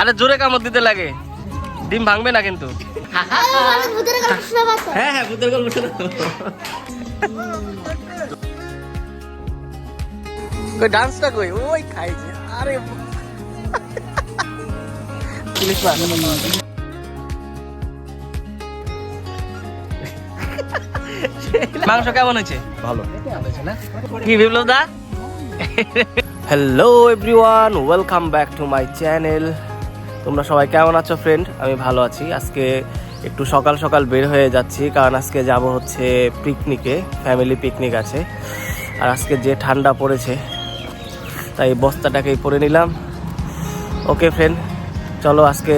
আরে জোরে কামড় দিতে লাগে, ডিম ভাঙবে না কিন্তু। হ্যাঁ হ্যাঁ, ভূতের গল্প শোনাবো। কই ডান্সটা কই? ওই খাইছে। আরে পুলিশ মার। মাংস কেমন হয়েছে? ভালো হয়েছে না? কি বিপ্লব দা? Hello everyone, welcome back to my channel. তোমরা সবাই কেমন আছো ফ্রেন্ড? আমি ভালো আছি। আজকে একটু সকাল সকাল বের হয়ে যাচ্ছি, কারণ আজকে যাব হচ্ছে পিকনিকে, ফ্যামিলি পিকনিক আছে। আর আজকে যে ঠান্ডা পড়েছে, তাই বস্তাটাকেই পরে নিলাম। ওকে ফ্রেন্ড, চলো আজকে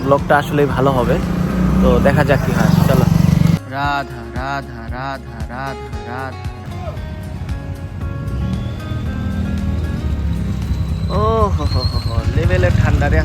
ব্লগটা আসলেই ভালো হবে, তো দেখা যাক কি হয়। চলো। রাধা রাধা রাধা রাধা রাধা। ও হো হো হো হো, লেভেলের ঠান্ডা রে।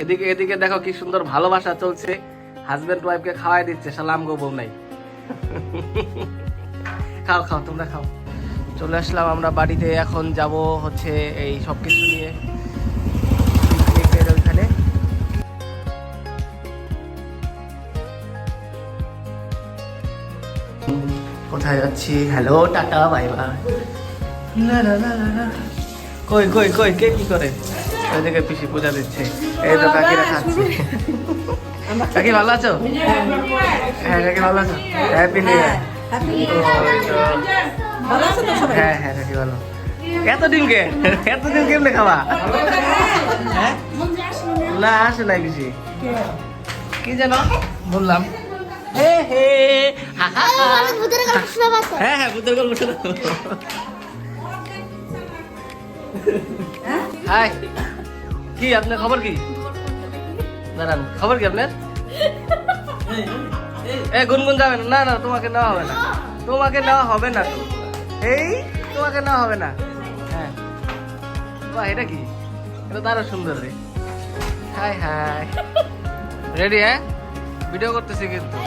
এদিকে এদিকে দেখো কি সুন্দর ভালোবাসা চলছে, হাজবেন্ড ওয়াইফকে খাওয়াই দিচ্ছে, সালাম গো বউ নাই। খাও খাও, তোমরা খাও। চলে আসলাম আমরা বাড়িতে, এখন যাব হচ্ছে এই সব কিছু নিয়ে পিকনিকের ওইখানে। কোথায় যাচ্ছি? Hello tata bye bye. না না না না, কই কই কই, কে কি করে? ওইদিকে পিসি পূজা দিচ্ছে, এই তো কাকিরা খাচ্ছে। কাকি ভালো আছো? হ্যাঁ কাকি ভালো আছো? Happy new year. হ্যাঁ হ্যাঁ কাকি ভালো। এতদিন কেমনে খাওয়া? না আসে নাই পিসি, কি যেন বললাম। হ্যাঁ হ্যাঁ, ভূতের গল্প শোনাবো। হাই, কি আপনার খবর কি? দাঁড়ান, খবর কি আপনার? এ গুনগুন যাবেন না? না তোমাকে নেওয়া হবে না, তোমাকে নেওয়া হবে না তো। এই তোমাকে নেওয়া হবে না। হ্যাঁ বাহ, এটা কি? এটা তো আরো সুন্দর রে। High high, ready? হ্যাঁ, ভিডিও করতেছি কিন্তু।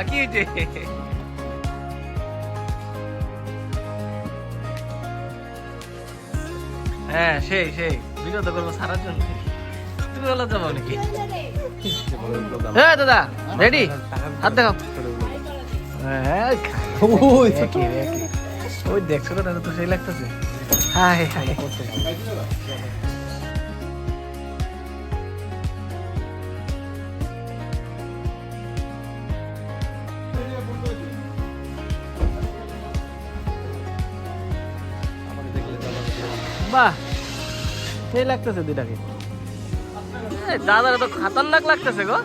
কি হয়েছে? হ্যাঁ সেই সেই, ভিডিও তো করবো সারার জন্য। তুমি বলো যাবো নাকি? হ্যাঁ দাদা রেডি, হাত দেখাও। হ্যাঁ ওই দেখছো না, তো সেই লাগতেছে। হাই হাই, বাহ সেই লাগতেছে দুইটাকে। দাদার তো খাতারনাক লাগতেছে গো।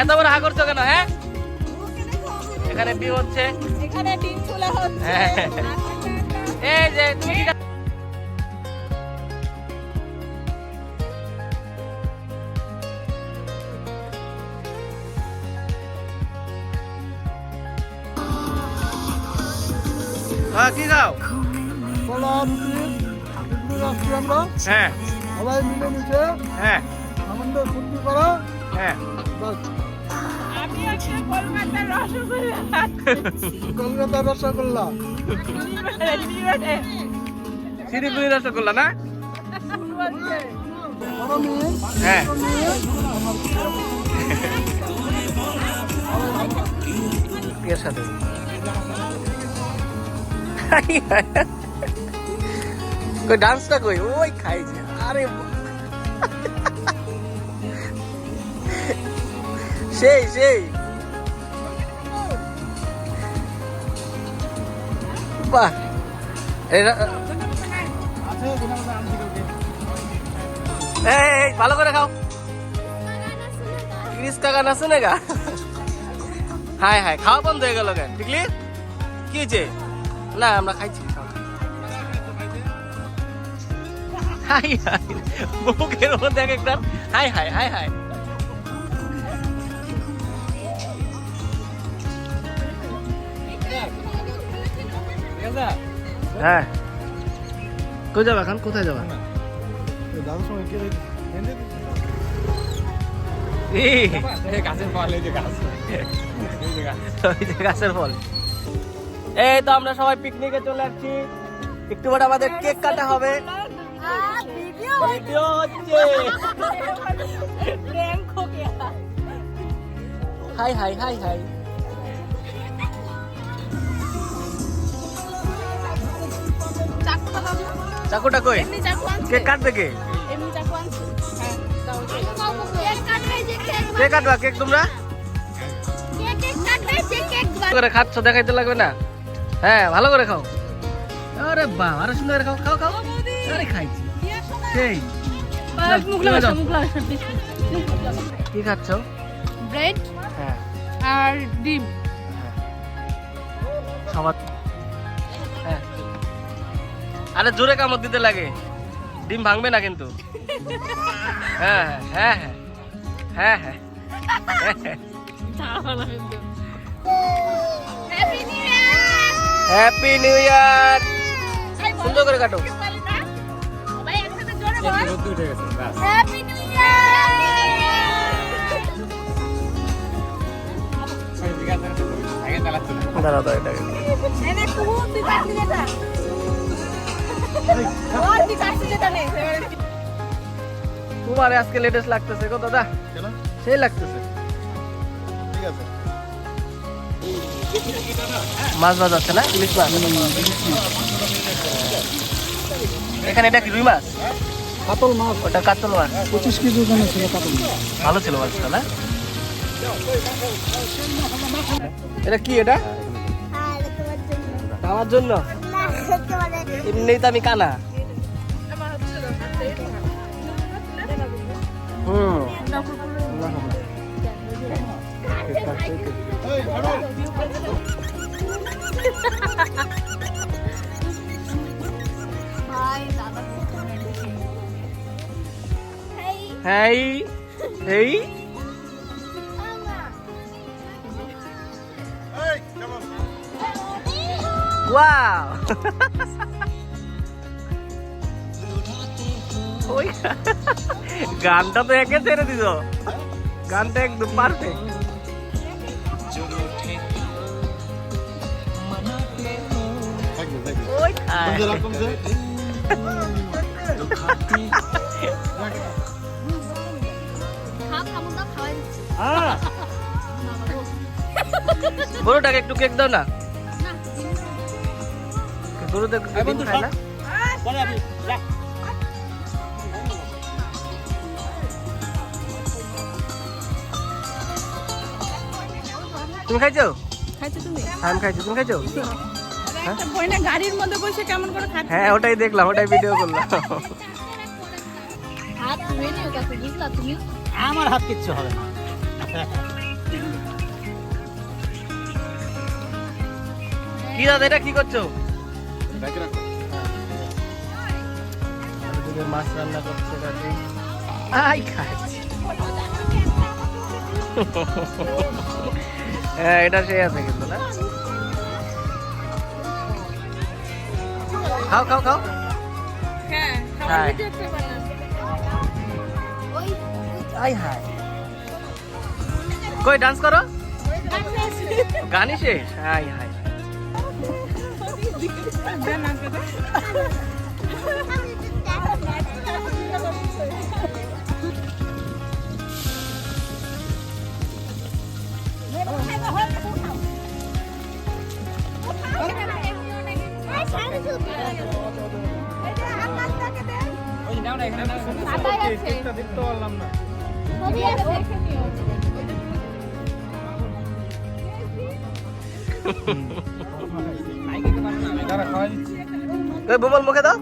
এত বড় হা করছো কেন? হ্যাঁ এখানে ডিম হচ্ছে, এখানে ডিম ফুলে হচ্ছে। এই যে তুমি কি কি খাও? হ্যাঁ সবাই মিলে মিশে হ্যাঁ আনন্দ ফুর্তি করা। হ্যাঁ, আমি একটা কলকাতার রসগোল্লা, কলকাতার রসগোল্লা, শিরিপুরি রসগোল্লা না? আমি হ্যাঁ এর সাথে কই ডান্সটা কই? ওই খাইছে। আরে সেই সেই, বাহ। এই ভালো করে খাও। 30 টাকা না শুনেগা? হাই হাই, খাওয়া বন্ধ হয়ে গেল কেন? টিকলি কি হয়েছে? না আমরা খাইছি। হাই হাই বুকের মধ্যে এক একটা হাই হাই হাই হাই। হ্যাঁ কই যাবা এখন? কোথায় যাবা? দাদুর সঙ্গে কে এনে গাছের ফল, এই যে গাছের ফল। এই তো আমরা সবাই পিকনিকে চলে আসছি। একটু পরে আমাদের কেক কাটা হবে। ভিডিও হচ্ছে। Hi hi hi hi. চাকুটা কই? কেক কাটবে কে? কে কাটবা কেক? তোমরা করে খাচ্ছ, দেখাইতে লাগবে না? হ্যাঁ ভালো করে খাও। আরে বাহ আরো সুন্দর করে খাও, খাও খাও। আরে খাইছি সেই। কি খাচ্ছ? ব্রেড হ্যাঁ আর ডিম। সবার হ্যাঁ। আরে জোরে কামড় দিতে লাগে, ডিম ভাঙবে না কিন্তু। হ্যাঁ হ্যাঁ হ্যাঁ হ্যাঁ হ্যাঁ। Happy new year. সুন্দর করে কাটো। দাঁড়া তো এটাকে তোমার আজকে লেটেস্ট লাগতেছে গো দাদা। সেই লাগতেছে। ঠিক আছে মাছ ভাজা আছে না? ইলিশ মাছ। এখানে এটা কি রুই মাছ? কাতল মাছ। ওটা কাতল মাছ। 25 কেজি ওজনের ছিল কাতল মাছ। ভালো ছিল মাছটা না? এটা কি? এটা খাওয়ার জন্য? এমনিই তো আমি কানা। হেই হেই ওয়াও। ওই গানটা তো একে ছেড়ে দিল। গানটা একদম পারফেক্ট। ওই গরুটাকে একটু কেক দাও না। গরুটা ডিম খায় না? তুমি খাইছো? আমি খাইছি। তুমি খাইছো? গাড়ির মধ্যে বসে কেমন করে খাচ্ছে? হ্যাঁ ওটাই দেখলাম, ওটাই ভিডিও করলাম। আমার হাত কিচ্ছু হবে না। কি দাদা এটা কি করছো? মাছ রান্না করছে দাদি। আই খাচ্ছি। হ্যাঁ এটা সেই আছে কিন্তু না? খাও খাও খাও। হ্যাঁ হাই ভিডিও করতে পারলাম। High high. কই ডান্স করো? গানই শেষ? High high. দেখতে পারলাম না। বোবল মুখে দাও।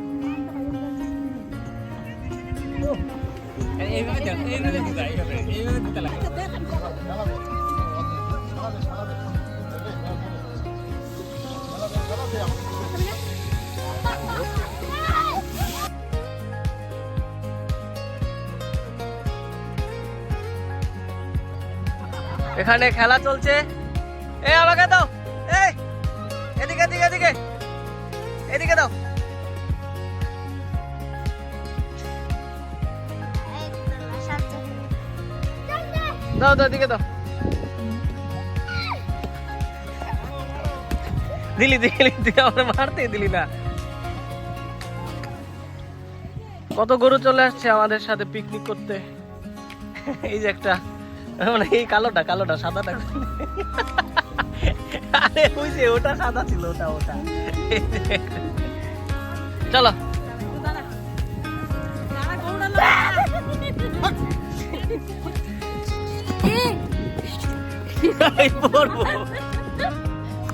এখানে খেলা চলছে। এই আমাকে দাও, এই এদিকে এদিকে এদিকে এদিকে দাও। দাও দাও এদিকে দাও। দিলি দিলি তুই আমার মারতে দিলি না। কত গরু চলে আসছে আমাদের সাথে পিকনিক করতে। এই যে একটা মানে এই কালোটা কালোটা সাদাটা আরে ওই যে ওটা সাদা ছিল ওটা ওটা চলো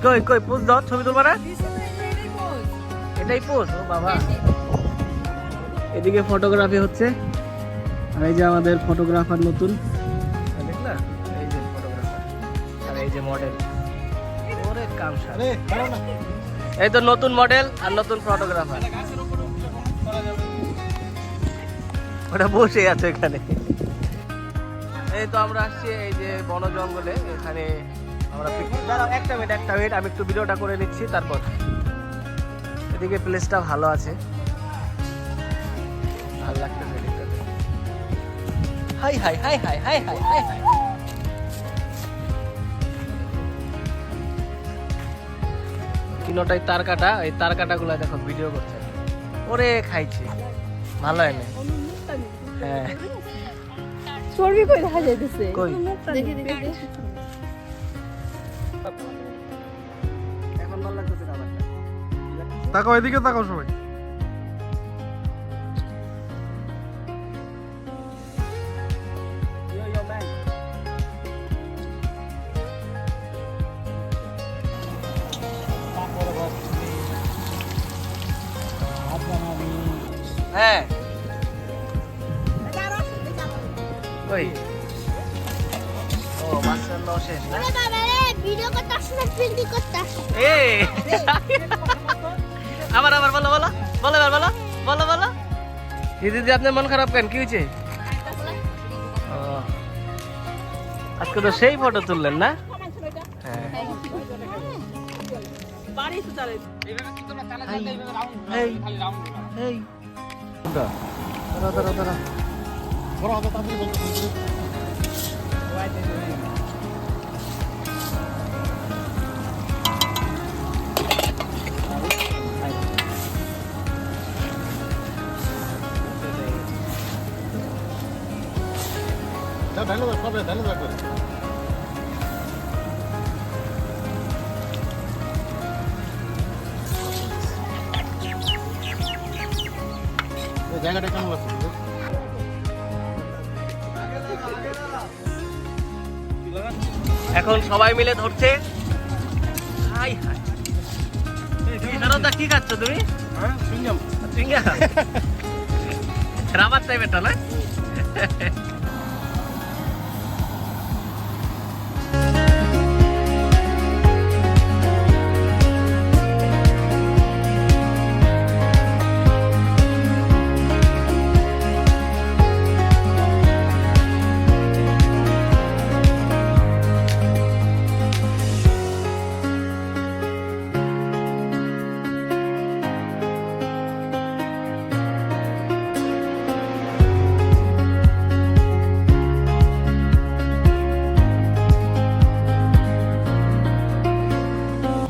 কই কই পোজ দাও ছবি তুলবা না এটাই পোজ ও বাবা এদিকে ফটোগ্রাফি হচ্ছে আর এই যে আমাদের ফটোগ্রাফার নতুন দেখলা এই যে ফটোগ্রাফার আর এই যে মডেল ওরে কাম সারে এই তো নতুন মডেল আর নতুন ফটোগ্রাফার ওটা বসে আছে এখানে এই তো আমরা আসছি এই যে বন জঙ্গলে এখানে আমরা পিকনিক দাঁড়াও একটা মিনিট আমি একটু ভিডিওটা করে নিচ্ছি তারপর এদিকে প্লেসটা ভালো আছে ভালো লাগতেছে দেখতে high hi hi hi hi hi hi high তিনটাই তার কাটা এই তার কাটা গুলা দেখো ভিডিও করছে ওরে খাইছে ভালো হয় না হ্যাঁ চর্বি কই দেখা যাইতেছে কই দেখি দেখি এখন ভালো লাগতেছে খাবারটা তাকাও এদিকে তাকাও সবাই Yo, yo, man. হ্যাঁ কই ও মাস্টার ল শেষ না ভিডিও করতে আসছে না প্রিন্টিং করতে আসছে এই আবার আবার বলো বলো বলো এবার বলো বলো বলো দিদি আপনার মন খারাপ কেন কি হয়েছে ও, আজকে তো সেই ফটো তুললেন না হ্যাঁ এই এই দাঁড়া দাঁড়া দাঁড়া বড় হবে তাড়াতাড়ি বলতে ঢালে দাও সবে ঢালে দাও করে এই জায়গাটা কেমন লাগছে এখন সবাই মিলে ধরছে হাই হাই শারদা কি খাচ্ছ তুমি হ্যাঁ সিঙ্গাম সিঙ্গা রাবার টাইপেরটা না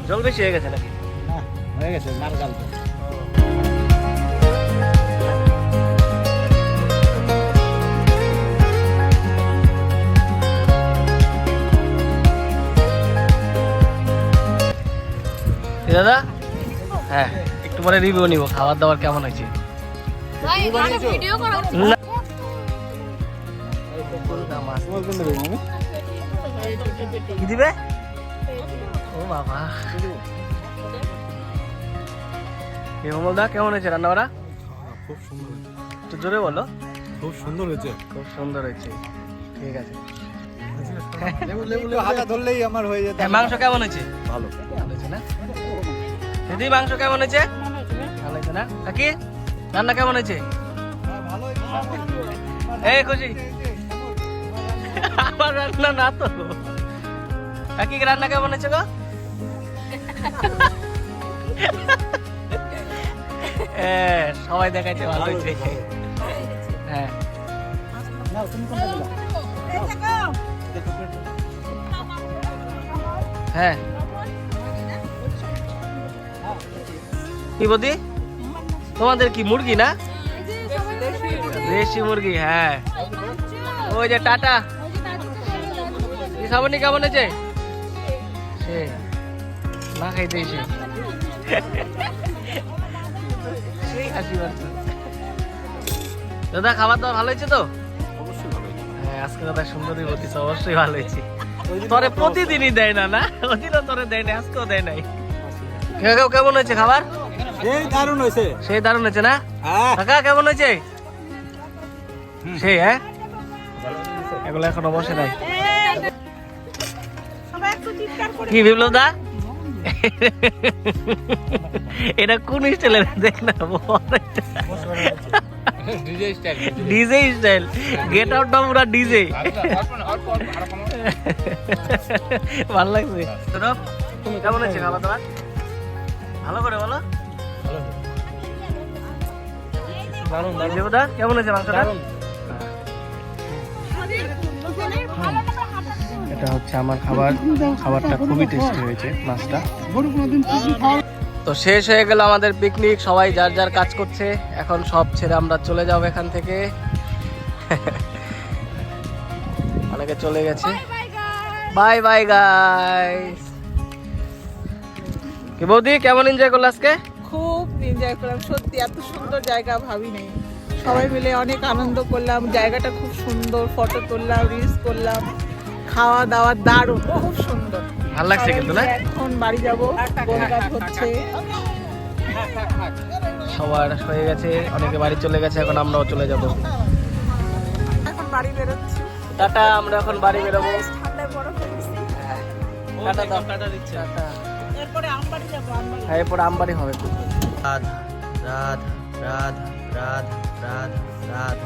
জল বেশি হয়ে গেছে নাকি হয়ে গেছে মার গাল তো দাদা হ্যাঁ একটু পরে রিভিউ নিব খাবার দাবার কেমন হয়েছে ভাই এটা ভিডিও করো না। তোমার কোন দেবে মামি কি দিবে ও বাবা দা কেমন হয়েছে রান্না বাড়া খুব সুন্দর একটু জোরে বলো খুব সুন্দর হয়েছে খুব সুন্দর হয়েছে ঠিক আছে লেবু লেবু হাতে ধরলেই আমার হয়ে যেত মাংস কেমন হয়েছে ভালো ভালো হয়েছে না দিদি মাংস কেমন হয়েছে? ভালো হয়েছে না কাকি? রান্না কেমন হয়েছে? এই খুশি আমার রান্না না তো। কাকি রান্না কেমন হয়েছে গো? সবাই দেখাইছে ভালো হয়েছে। হ্যাঁ হ্যাঁ কি বৌদি তোমাদের কি মুরগি না? দেশি মুরগি। হ্যাঁ ওই যে টাটা সাবনি কেমন আছে? সে না খাইতে এসে দাদা খাবার দাবার ভালো হয়েছে তো? হ্যাঁ আজকে দাদা সুন্দরী বলতেছে, অবশ্যই ভালো হয়েছে। তোরে প্রতিদিনই দেয় না, না ওদিনও তোরে দেয় না, আজকেও দেয় নাই। কেমন হয়েছে খাবার? সেই দারুণ হয়েছে। সেই দারুণ হয়েছে না হ্যাঁ কাকা? কেমন হয়েছে? সেই হ্যাঁ এগুলো এখনো বসে নাই। কি বিপ্লব দা এটা কোন স্টাইলের দেখ না? ডিজে স্টাইল, গেট আউট না পুরা ডিজে। ভালো লাগছে। তুমি কেমন আছে খাবার দাবার? ভালো করে বলো। দেবদা কেমন আছে মাংসটা? এটা হচ্ছে আমার খাবার, খাবারটা খুবই টেস্টি হয়েছে, মাছটা। তো শেষ হয়ে গেল আমাদের পিকনিক, সবাই যার যার কাজ করছে। এখন সব ছেড়ে আমরা চলে যাবো এখান থেকে। অনেকে চলে গেছে। Bye bye guys. কি বৌদি কেমন এনজয় করলো আজকে? খুব এনজয় করলাম, সত্যি এত সুন্দর জায়গা ভাবি নাই। সবাই মিলে অনেক আনন্দ করলাম, জায়গাটা খুব সুন্দর, ফটো তুললাম, রিলস করলাম, খাওয়া দাওয়া দারুণ, খুব সুন্দর। ভালো লাগছে কিন্তু না? এখন বাড়ি যাবো, বনগাছ হচ্ছে। সবার হয়ে গেছে, অনেকে বাড়ি চলে গেছে, এখন আমরাও চলে যাব। এখন বাড়ি বেরোচ্ছি। টাটা, আমরা এখন বাড়ি বেরোবো। ঠান্ডায় বরফ হয়েছে। টাটা দাও, টাটা দিচ্ছি। টাটা। এরপরে আমবাড়ি যাবো, আমবাড়ি। হ্যাঁ এরপরে আমবাড়ি হবে। রাধ রাধ রাধ রাধ রাধ রাধ।